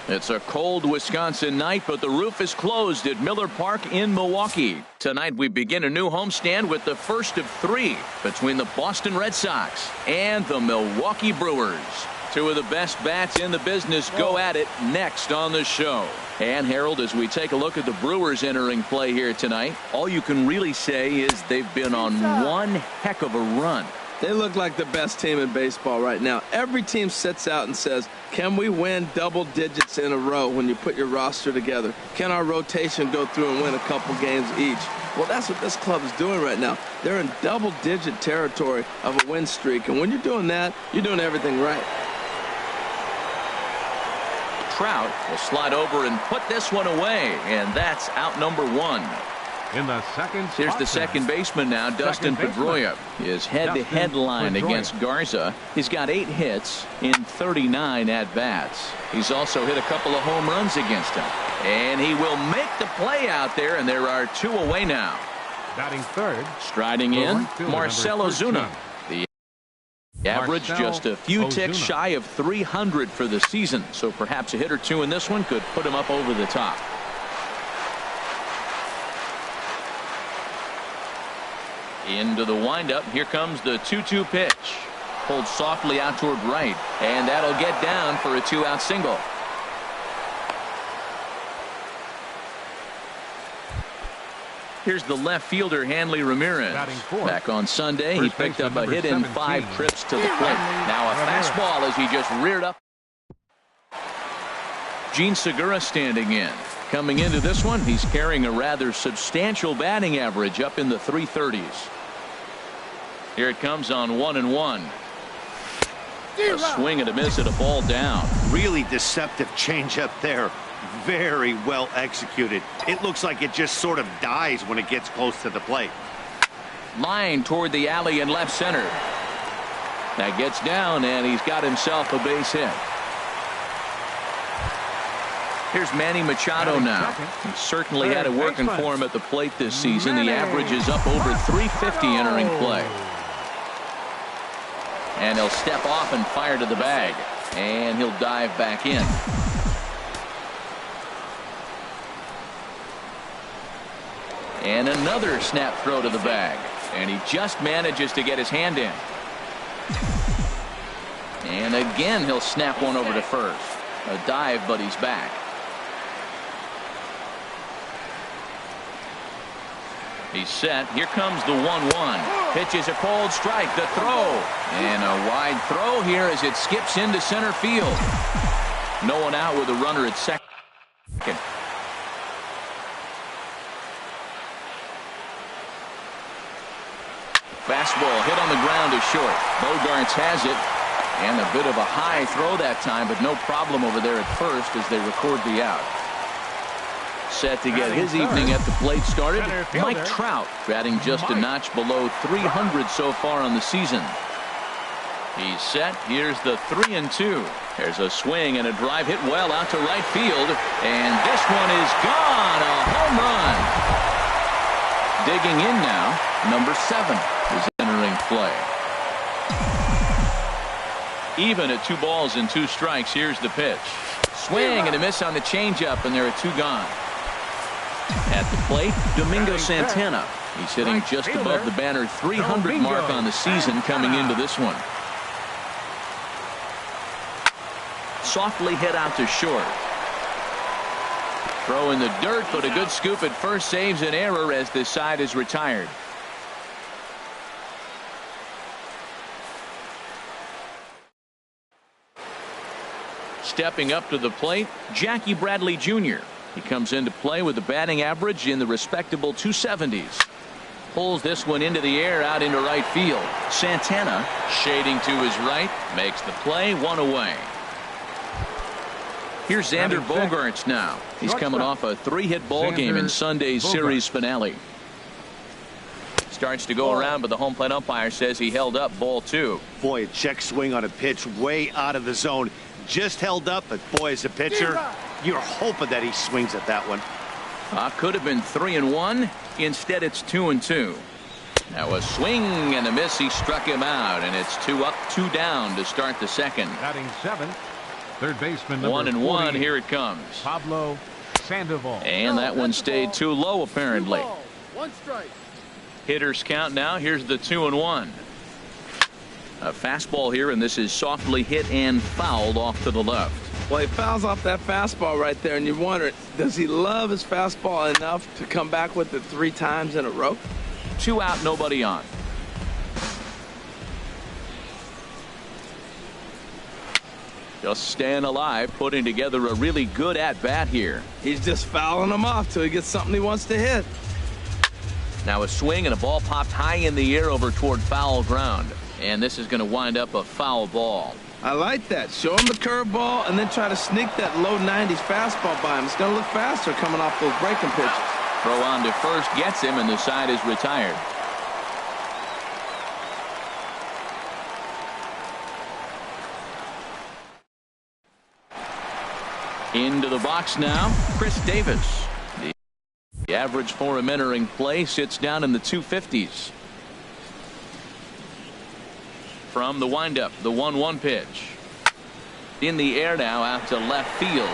It's a cold Wisconsin night, but the roof is closed at Miller Park in Milwaukee. Tonight we begin a new homestand with the first of three between the Boston Red Sox and the Milwaukee Brewers. Two of the best bats in the business go at it next on the show. And Harold, as we take a look at the Brewers entering play here tonight, all you can really say is they've been on one heck of a run. They look like the best team in baseball right now. Every team sits out and says, can we win double digits in a row when you put your roster together? Can our rotation go through and win a couple games each? Well, that's what this club is doing right now. They're in double-digit territory of a win streak. And when you're doing that, you're doing everything right. Trout will slide over and put this one away, and that's out number one. In the second Here's the second baseman now, Dustin Pedroia. His head-to-head line against Garza. He's got 8 hits in 39 at-bats. He's also hit a couple of home runs against him. And he will make the play out there, and there are 2 away now. Batting third. Striding in, Marcell Ozuna. The average just a few ticks shy of 300 for the season, so perhaps a hit or 2 in this one could put him up over the top. Into the windup. Here comes the 2-2 pitch. Pulled softly out toward right, and that'll get down for a 2-out single. Here's the left fielder, Hanley Ramirez. Back on Sunday, he picked up a hit in 5 trips to the plate. Now a fastball as he just reared up. Gene Segura standing in. Coming into this one, he's carrying a rather substantial batting average up in the 330s. Here it comes on 1-1. A swing and a miss at a ball down. Really deceptive changeup there. Very well executed. It looks like it just sort of dies when it gets close to the plate. Line toward the alley in left center. That gets down, and he's got himself a base hit. Here's Manny Machado now. He certainly had it working for him at the plate this season. The average is up over 350 entering play. And he'll step off and fire to the bag. And he'll dive back in. And another snap throw to the bag. And he just manages to get his hand in. And again he'll snap one over to first. A dive, but he's back. He's set. Here comes the 1-1. Pitches a cold strike. The throw. And a wide throw here as it skips into center field. No one out with a runner at second. Fastball hit on the ground is short. Bogarts has it. And a bit of a high throw that time, but no problem over there at first as they record the out. Set to get his evening at the plate started. Mike Trout batting just a notch below 300 so far on the season. He's set. Here's the 3-2. There's a swing and a drive hit well out to right field. And this one is gone. A home run. Digging in now, number 7 is entering play. Even at 2 balls and 2 strikes. Here's the pitch. Swing and a miss on the changeup, and there are 2 gone. At the plate, Domingo Santana. He's hitting just above the banner 300 mark on the season coming into this one. Softly hit out to short. Throw in the dirt, but a good scoop at first saves an error as this side is retired. Stepping up to the plate, Jackie Bradley Jr. He comes into play with a batting average in the respectable 270s. Pulls this one into the air out into right field. Santana shading to his right makes the play, 1 away. Here's Xander Bogaerts now. He's coming off a 3-hit ball game in Sunday's series finale. Starts to go around, but the home plate umpire says he held up ball 2. Boy, a check swing on a pitch way out of the zone. Just held up, but boy, as a pitcher, you're hoping that he swings at that one. Could have been 3-1. Instead, it's 2-2. Now a swing and a miss. He struck him out, and it's 2 up, 2 down to start the second. Batting 7. Third baseman number 1-1. 40, Here it comes. Pablo Sandoval. And that one stayed too low, apparently. 1 strike. Hitters count now. Here's the 2-1. A fastball here, and this is softly hit and fouled off to the left. Well, he fouls off that fastball right there, and you wonder, does he love his fastball enough to come back with it 3 times in a row? 2 out, nobody on. Just staying alive, putting together a really good at-bat here. He's just fouling them off till he gets something he wants to hit. Now a swing and a ball popped high in the air over toward foul ground. And this is going to wind up a foul ball. I like that. Show him the curveball and then try to sneak that low 90s fastball by him. It's going to look faster coming off those breaking pitches. Throw on to first gets him, and the side is retired. Into the box now, Chris Davis. The average for him entering play sits down in the 250s. From the windup, the 1-1 pitch. In the air now out to left field.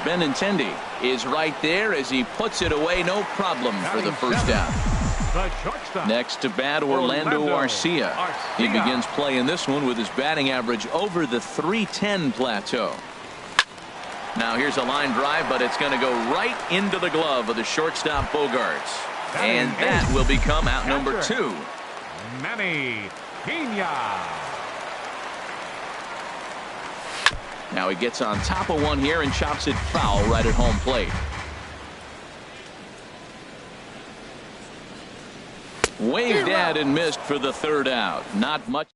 Benintendi is right there as he puts it away, no problem for the first out. The shortstop. Next to bat, Orlando Arcia. He begins playing this one with his batting average over the .310 plateau. Now here's a line drive, but it's going to go right into the glove of the shortstop Bogaerts. And that will become out number 2. Manny Pena. Now he gets on top of one here and chops it foul right at home plate. Waved at and missed for the 3rd out. Not much.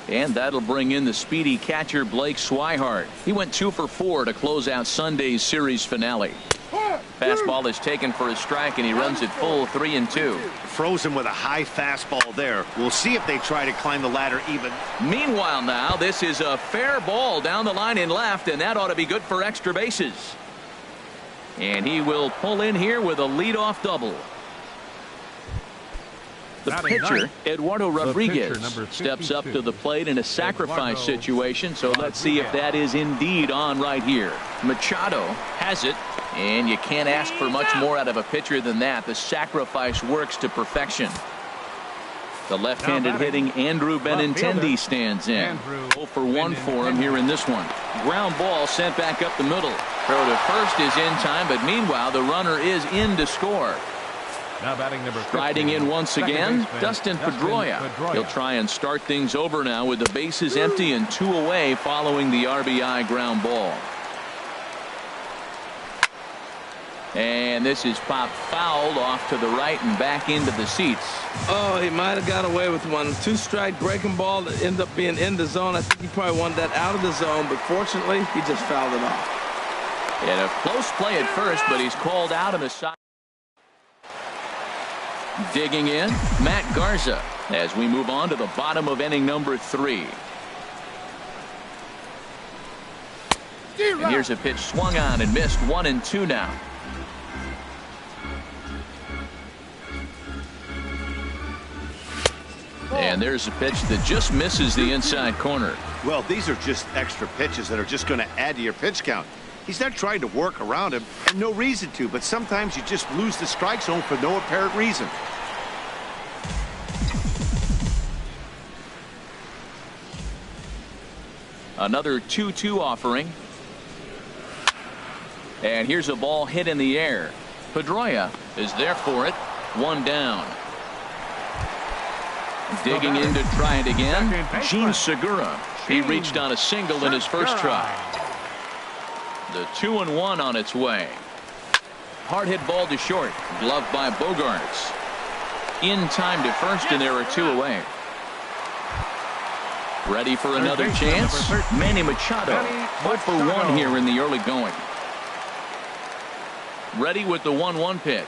And that'll bring in the speedy catcher Blake Swihart. He went 2 for 4 to close out Sunday's series finale. Fastball is taken for a strike, and he runs it full 3-2. Frozen with a high fastball there. We'll see if they try to climb the ladder even. Meanwhile now, this is a fair ball down the line in left, and that ought to be good for extra bases. And he will pull in here with a leadoff double. The pitcher, Eduardo Rodriguez, steps up to the plate in a sacrifice situation, so let's see if that is indeed on right here. Machado has it, and you can't ask for much more out of a pitcher than that. The sacrifice works to perfection. The left-handed hitting Andrew Benintendi stands in. 0 for 1 for him here in this one. Ground ball sent back up the middle. Throw to first is in time, but meanwhile the runner is in to score. Now batting number 15, riding in once again, baseman, Dustin Pedroia. He'll try and start things over now with the bases empty and 2 away following the RBI ground ball. And this is popped fouled off to the right and back into the seats. Oh, he might have got away with one. 2-strike breaking ball that ended up being in the zone. I think he probably wanted that out of the zone, but fortunately he just fouled it off. And a close play at first, but he's called out on the side. Digging in, Matt Garza, as we move on to the bottom of inning number 3. And here's a pitch swung on and missed. 1-2 now. And there's a pitch that just misses the inside corner. Well, these are just extra pitches that are just going to add to your pitch count. He's not trying to work around him, and no reason to, but sometimes you just lose the strike zone for no apparent reason. Another 2-2 offering. And here's a ball hit in the air. Pedroia is there for it. 1 down. Digging in to try it again. Gene Segura. He reached on a single in his first try. The 2-1 on its way. Hard hit ball to short. Gloved by Bogaerts. In time to first, and there are 2 away. Ready for another chance. Manny Machado. 0 for 1 here in the early going. Ready with the 1-1 pitch.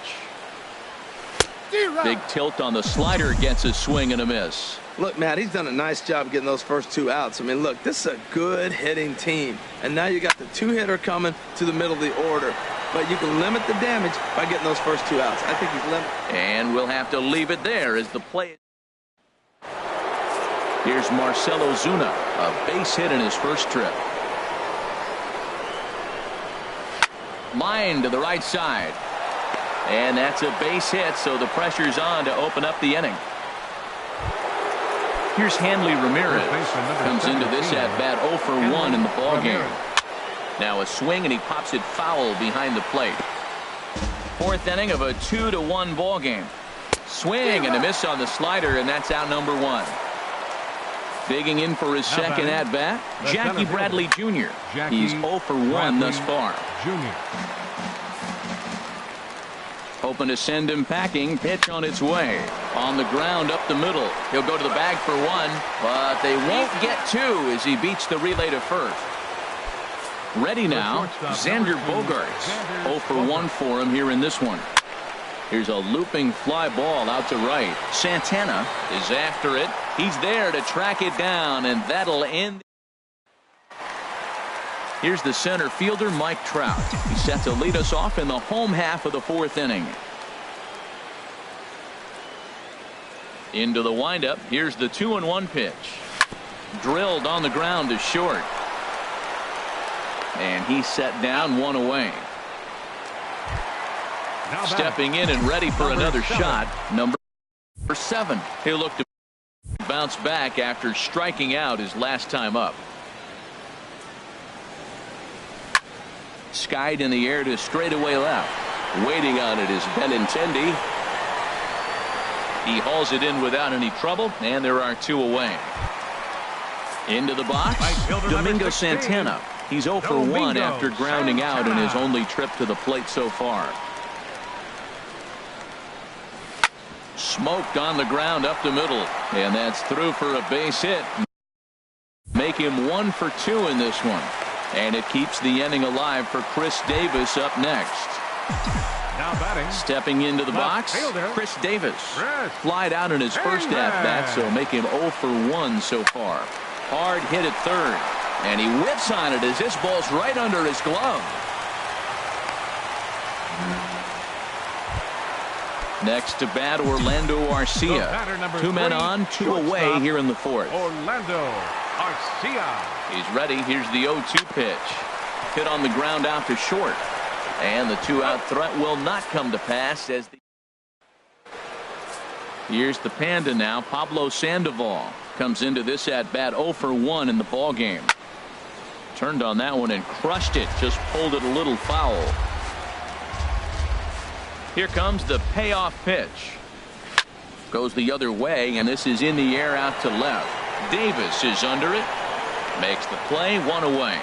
Big tilt on the slider, gets a swing and a miss. Look, Matt, he's done a nice job getting those first 2 outs. I mean, look, this is a good hitting team. And now you got the 2-hitter coming to the middle of the order. But you can limit the damage by getting those first 2 outs. I think he's limited. And we'll have to leave it there as the play. Here's Marcell Ozuna, a base hit in his first trip. Line to the right side. And that's a base hit, so the pressure's on to open up the inning. Here's Hanley Ramirez. Comes into this at-bat 0 for 1 in the ballgame. Now a swing, and he pops it foul behind the plate. Fourth inning of a 2-1 ball game. Swing and a miss on the slider, and that's out number 1. Digging in for his second at bat, Jackie Bradley Jr. He's 0 for 1 thus far. Hoping to send him packing. Pitch on its way. On the ground up the middle. He'll go to the bag for 1, but they won't get 2 as he beats the relay to first. Ready now, Xander Bogaerts. 0 for 1 for him here in this one. Here's a looping fly ball out to right. Santana is after it. He's there to track it down, and that'll end. Here's the center fielder, Mike Trout. He's set to lead us off in the home half of the fourth inning. Into the windup. Here's the 2-1 pitch. Drilled on the ground to short. And he's set down, 1 away. Stepping in and ready for another shot, number 7. He'll look to bounce back after striking out his last time up. Skied in the air to straightaway left. Waiting on it is Benintendi. He hauls it in without any trouble, and there are 2 away. Into the box, Domingo Santana. He's 0 for 1 after grounding out in his only trip to the plate so far. Smoked on the ground up the middle, and that's through for a base hit. Make him 1 for 2 in this one. And it keeps the inning alive for Chris Davis up next. Now batting. Stepping into the box, Chris Davis. Flied out in his first at-bat, so make him 0 for 1 so far. Hard hit at third. And he whips on it as this ball's right under his glove. Next to bat, Orlando Arcia. 2 men on, 2 away here in the fourth. Orlando Arcia. He's ready. Here's the 0-2 pitch. Hit on the ground out to short. And the 2-out threat will not come to pass as the. Here's the Panda now. Pablo Sandoval comes into this at bat 0 for 1 in the ball game. Turned on that one and crushed it. Just pulled it a little foul. Here comes the payoff pitch. Goes the other way, and this is in the air out to left. Davis is under it. Makes the play, 1 away.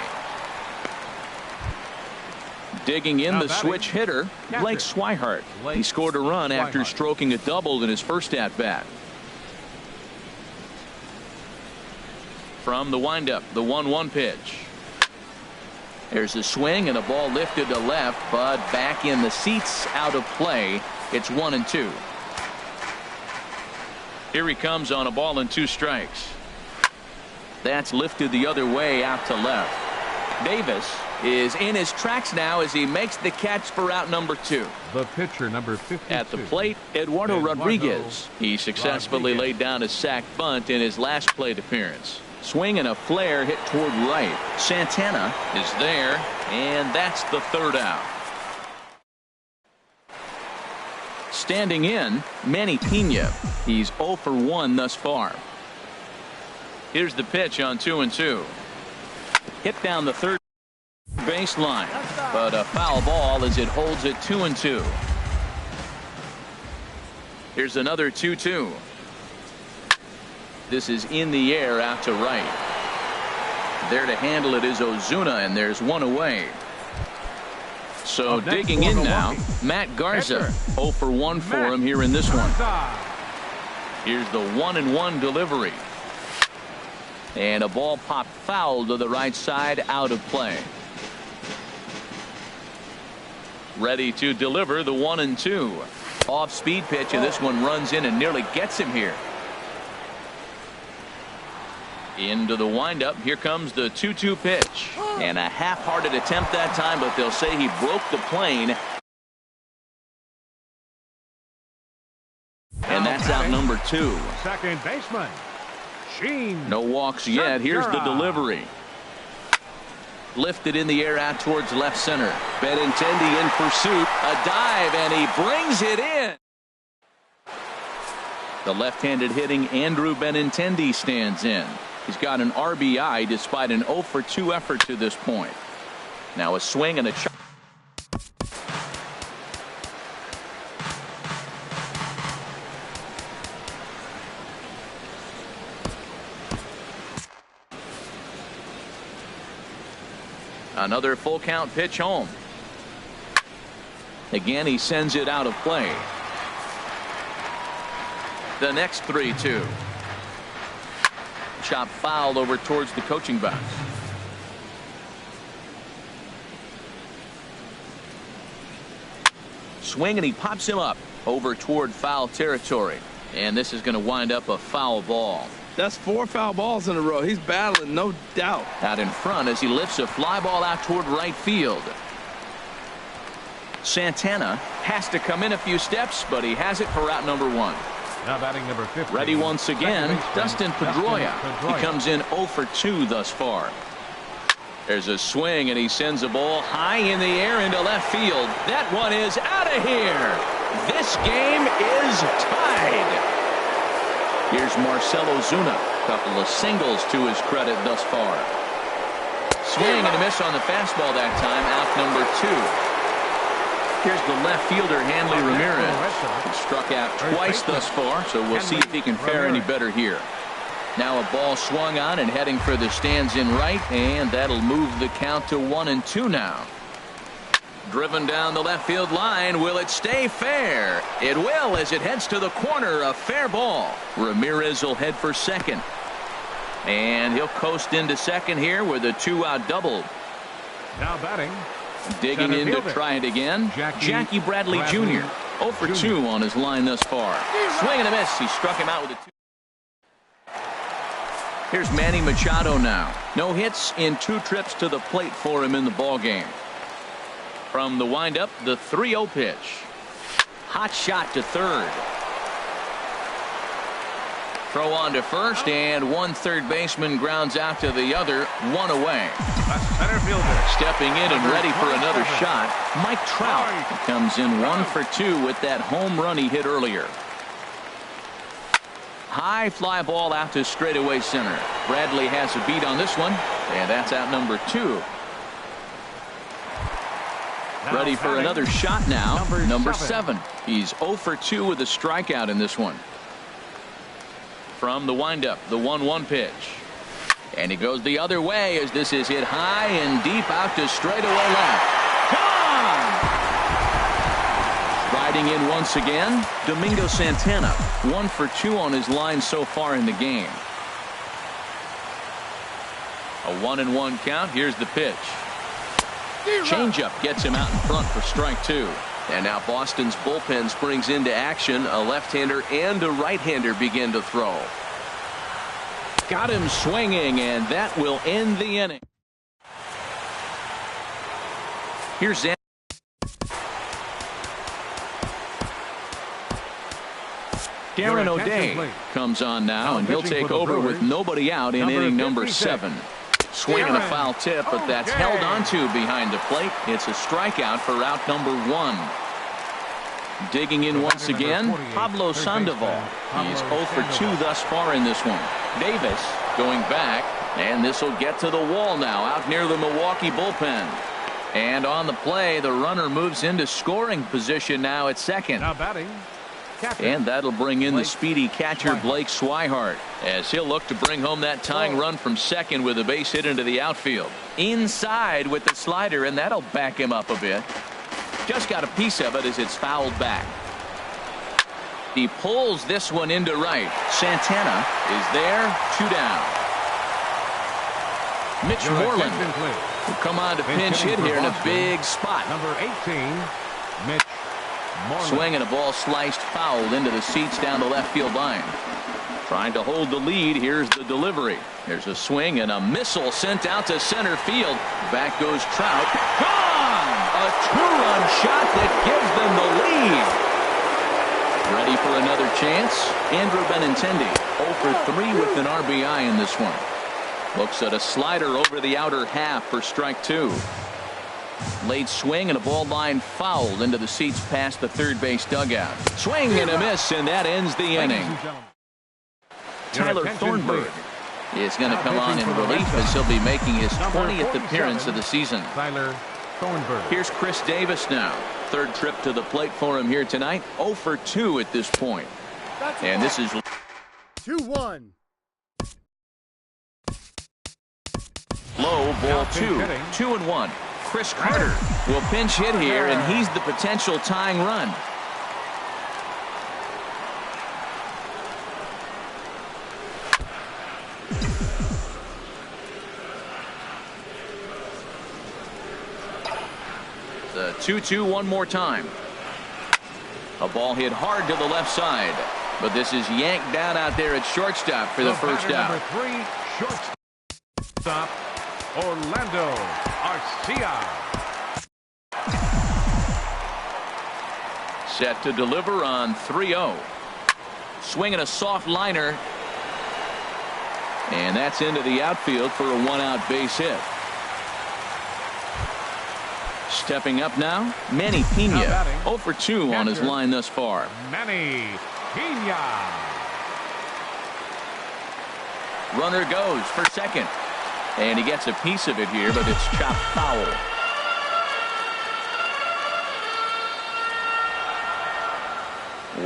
Digging in the switch hitter, Blake Swihart. He scored a run after stroking a double in his first at-bat. From the windup, the 1-1 pitch. There's a swing and a ball lifted to left, but back in the seats, out of play. It's 1-2. Here he comes on a ball and 2 strikes. That's lifted the other way out to left. Davis is in his tracks now as he makes the catch for out number 2. The pitcher, number 52. At the plate, Eduardo Rodriguez. He successfully laid down a sac bunt in his last plate appearance. Swing and a flare hit toward right. Santana is there, and that's the 3rd out. Standing in, Manny Pena. He's 0 for 1 thus far. Here's the pitch on 2-2. Hit down the third baseline, but a foul ball as it holds it 2-2. Here's another 2-2. This is in the air out to right. There to handle it is Ozuna, and there's 1 away. So digging in now, Matt Garza. 0 for 1 for him here in this one. Here's the 1-1 delivery. And a ball popped foul to the right side, out of play. Ready to deliver the 1-2. Off-speed pitch, and this one runs in and nearly gets him here. Into the windup. Here comes the 2-2 pitch. And a half-hearted attempt that time, but they'll say he broke the plane. And that's out number 2. Second baseman. Sheen. No walks yet. Here's the delivery. Lifted in the air out towards left center. Benintendi in pursuit. A dive, and he brings it in. The left-handed hitting Andrew Benintendi stands in. He's got an RBI despite an 0 for 2 effort to this point. Now a swing and a chop. Another full count pitch home. Again, he sends it out of play. The next 3-2. Chop fouled over towards the coaching box. Swing, and he pops him up over toward foul territory. And this is going to wind up a foul ball. That's 4 foul balls in a row. He's battling, no doubt. Out in front as he lifts a fly ball out toward right field. Santana has to come in a few steps, but he has it for route number 1. Now batting number 50. Ready once again, Dustin Pedroia. He comes in 0 for 2 thus far. There's a swing, and he sends a ball high in the air into left field. That one is out of here. This game is tied. Here's Marcell Ozuna. Couple of singles to his credit thus far. Swing and a miss on the fastball that time. Out number 2. Here's the left fielder, Hanley Ramirez. He struck out twice thus far, so we'll see if he can fare any better here. Now a ball swung on and heading for the stands in right, and that'll move the count to 1-2 now. Driven down the left field line. Will it stay fair? It will, as it heads to the corner. A fair ball. Ramirez will head for second. And he'll coast into second here with a 2-out double. Now batting. Digging in to try it again. Jackie Bradley Jr. 0 for 2 on his line thus far. Swing and a miss. He struck him out with a 2. Here's Manny Machado now. No hits in 2 trips to the plate for him in the ballgame. From the windup, the 3-0 pitch. Hot shot to third. Throw on to first, and one third baseman grounds out to the other. 1 away. Center fielder. Stepping in and ready for another shot, Mike Trout. Comes in 1 for 2 with that home run he hit earlier. High fly ball out to straightaway center. Bradley has a beat on this one, and that's out number 2. Ready for another shot now. Number 7. He's 0 for 2 with a strikeout in this one. From the windup, the 1-1 pitch. And he goes the other way as this is hit high and deep out to straightaway left. Gone! Riding in once again, Domingo Santana. 1 for 2 on his line so far in the game. A 1-1 count. Here's the pitch. Changeup gets him out in front for strike 2. And now Boston's bullpen springs into action. A left-hander and a right-hander begin to throw. Got him swinging, and that will end the inning. Here's Darren O'Day comes on now, and he'll take over with nobody out in inning number 7. Swing and a foul tip, but that's held onto behind the plate. It's a strikeout for out number 1. Digging in once again, Pablo Sandoval. He's 0 for 2 thus far in this one. Davis going back, and this will get to the wall now out near the Milwaukee bullpen. And on the play, the runner moves into scoring position now at second. Now batting. And that'll bring in the speedy catcher Blake Swihart as he'll look to bring home that tying run from second with a base hit into the outfield. Inside with the slider, and that'll back him up a bit. Just got a piece of it as it's fouled back. He pulls this one into right. Santana is there, 2 down. Mitch Moreland will come on to pinch hit here in a big spot. Number 18, Mitch. Swing and a ball sliced foul into the seats down the left field line. Trying to hold the lead. Here's the delivery. There's a swing and a missile sent out to center field. Back goes Trout. Gone! A 2-run shot that gives them the lead. Ready for another chance. Giants, Andrew Benintendi, 0 for 3 with an RBI in this one. Looks at a slider over the outer half for strike 2. Late swing and a ball line foul into the seats past the third base dugout. Swing and a miss, and that ends the inning. Tyler Thornburg is going to come on in relief as he'll be making his 20th appearance of the season. Tyler Thornburg. Here's Chris Davis now. Third trip to the plate for him here tonight. 0 for 2 at this point. And this is 2-1. low, ball 2. 2-1. Chris Carter will pinch hit here, and he's the potential tying run. The 2-2 one more time. A ball hit hard to the left side, but this is yanked down out there at shortstop for the first out. Number 3, shortstop, Orlando Arcia. Set to deliver on 3-0. Swinging a soft liner. And that's into the outfield for a one-out base hit. Stepping up now, Manny Pena. 0 for 2 on his line thus far. Manny Pena. Runner goes for second. And he gets a piece of it here, but it's chopped foul.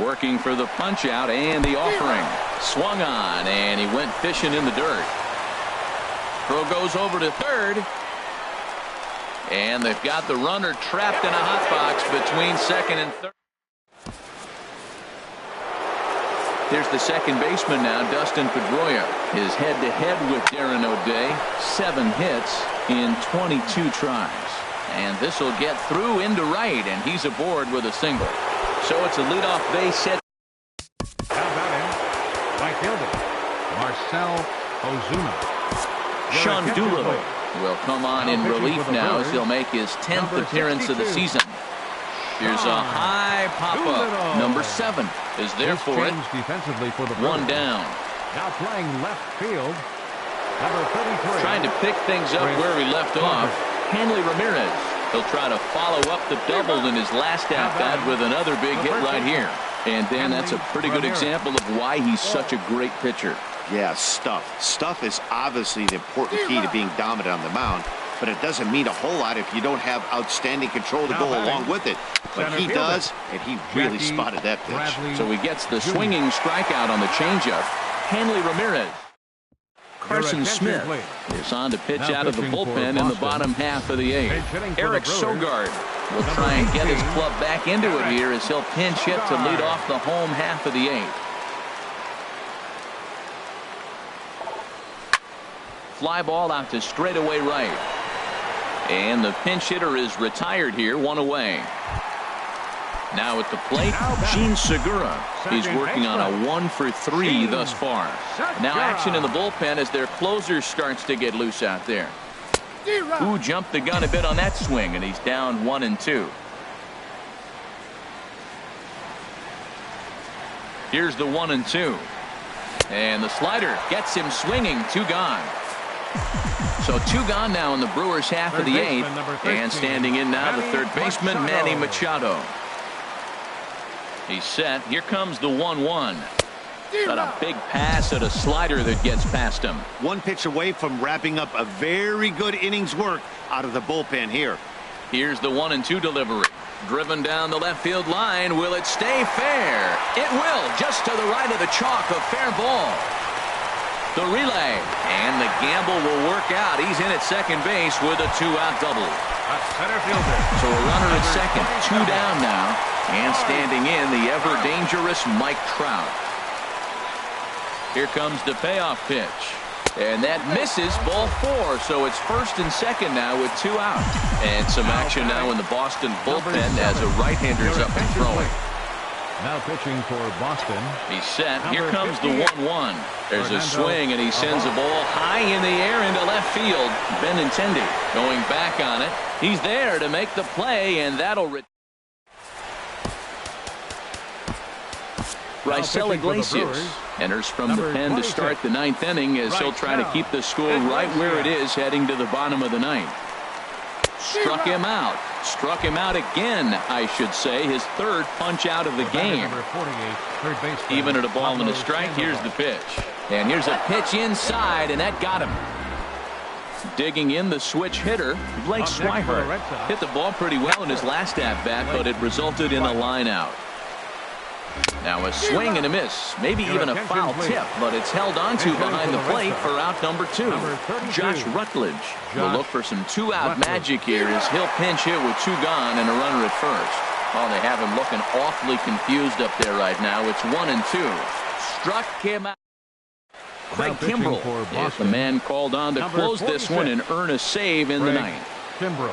Working for the punch out and the offering. Swung on, and he went fishing in the dirt. Throw goes over to third. And they've got the runner trapped in a hot box between second and third. There's the second baseman now, Dustin Pedroia. His head-to-head with Darren O'Day. 7 hits in 22 tries. And this will get through into right, and he's aboard with a single. So it's a leadoff base hit. How about him? Right fielder, Marcell Ozuna. Sean Doolittle will come on in relief now as he'll make his 10th appearance of the season. Here's a high pop-up. Number 7 is there for it. Defensively for the One down. Now playing left field. Number 33. Trying to pick things up where he left off. Hanley Ramirez. He'll try to follow up the double in his last at-bat with another big hit right here. And Dan, that's a pretty good example of why he's such a great pitcher. Yeah, stuff. Stuff is obviously the important key to being dominant on the mound, but it doesn't mean a whole lot if you don't have outstanding control to go along with it. But he does, and he really spotted that pitch. So he gets the swinging strikeout on the changeup. Hanley Ramirez. Carson Smith is on to pitch out of the bullpen in the bottom half of the 8th. Eric Sogard will try and get his club back into it here as he'll pinch hit to lead off the home half of the 8th. Fly ball out to straightaway right. And the pinch hitter is retired here, 1 away. Now at the plate, Gene Segura. He's working on a 1 for 3 thus far. Now action in the bullpen as their closer starts to get loose out there. Who jumped the gun a bit on that swing, and he's down 1 and 2. Here's the 1 and 2. And the slider gets him swinging. 2 gone. So 2 gone now in the Brewers half of the 8th. And standing in now the third baseman, Manny Machado. He's set. Here comes the 1-1. Got a big pass at a slider that gets past him. 1 pitch away from wrapping up a very good innings work out of the bullpen here. Here's the 1 and 2 delivery. Driven down the left field line. Will it stay fair? It will. Just to the right of the chalk. A fair ball. The relay. And the gamble will work out. He's in at second base with a 2-out double. A center fielder. So a runner at second. 2 down now. And standing in, the ever-dangerous Mike Trout. Here comes the payoff pitch. And that misses, ball 4. So it's first and second now with 2 out. And some action now in the Boston bullpen as a right-hander's up and throwing. Now pitching for Boston. He's set. Here comes the 1-1. There's a swing, and he sends a ball high in the air into left field. Benintendi going back on it. He's there to make the play, and that'll Raisel Iglesias enters from the pen to start the ninth inning as he'll try to keep the score right where it is heading to the bottom of the ninth. Struck him out. Struck him out again, I should say. His third punch out of the game. Even at a ball and a strike, here's the pitch. And here's a pitch inside, and that got him. Digging in, the switch hitter, Blake Swihart. Hit the ball pretty well in his last at-bat, but it resulted in a line out. Now a swing and a miss, maybe even a foul tip, but it's held onto behind the plate for out number 2. Josh Rutledge will look for some two-out magic here as he'll pinch hit with 2 gone and a runner at first. Oh, they have him looking awfully confused up there right now. It's 1-2. Struck him out. Craig Kimbrell is the man called on to close this one and earn a save in the ninth. Kimbrell.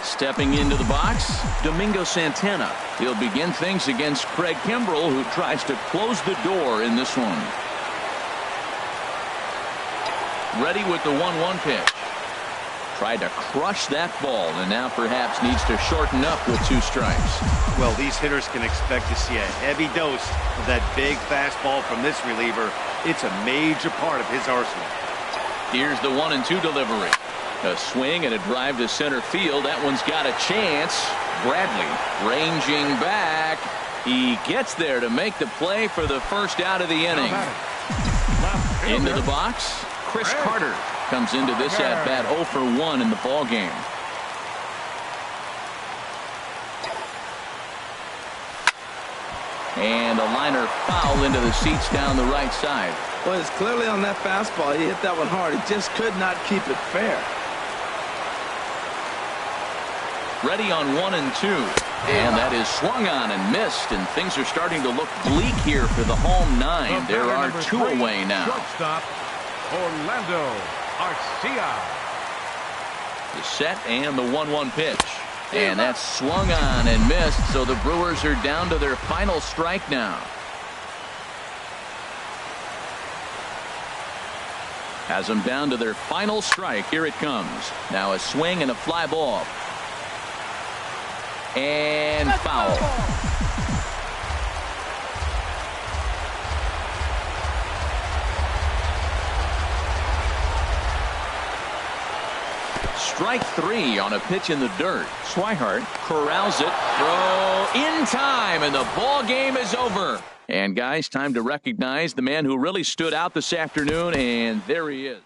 Stepping into the box, Domingo Santana. He'll begin things against Craig Kimbrell, who tries to close the door in this one. Ready with the 1-1 pitch. Tried to crush that ball and now perhaps needs to shorten up with 2 strikes. Well, these hitters can expect to see a heavy dose of that big fastball from this reliever. It's a major part of his arsenal. Here's the 1-2 delivery. A swing and a drive to center field. That one's got a chance. Bradley ranging back. He gets there to make the play for the first out of the inning. Into the box, Chris Carter comes into this at-bat 0 for 1 in the ball game. And a liner foul into the seats down the right side. Well, it's clearly on that fastball. He hit that one hard. He just could not keep it fair. Ready on 1-2. And that is swung on and missed, and things are starting to look bleak here for the home 9. There are 2 away now. Shortstop, Orlando Arcia. The set and the 1-1 pitch. And that's swung on and missed, so the Brewers are down to their final strike now. Has them down to their final strike. Here it comes. Now a swing and a fly ball. And foul. Strike 3 on a pitch in the dirt. Swihart corrals it. Throw in time, and the ball game is over. And guys, time to recognize the man who really stood out this afternoon, and there he is.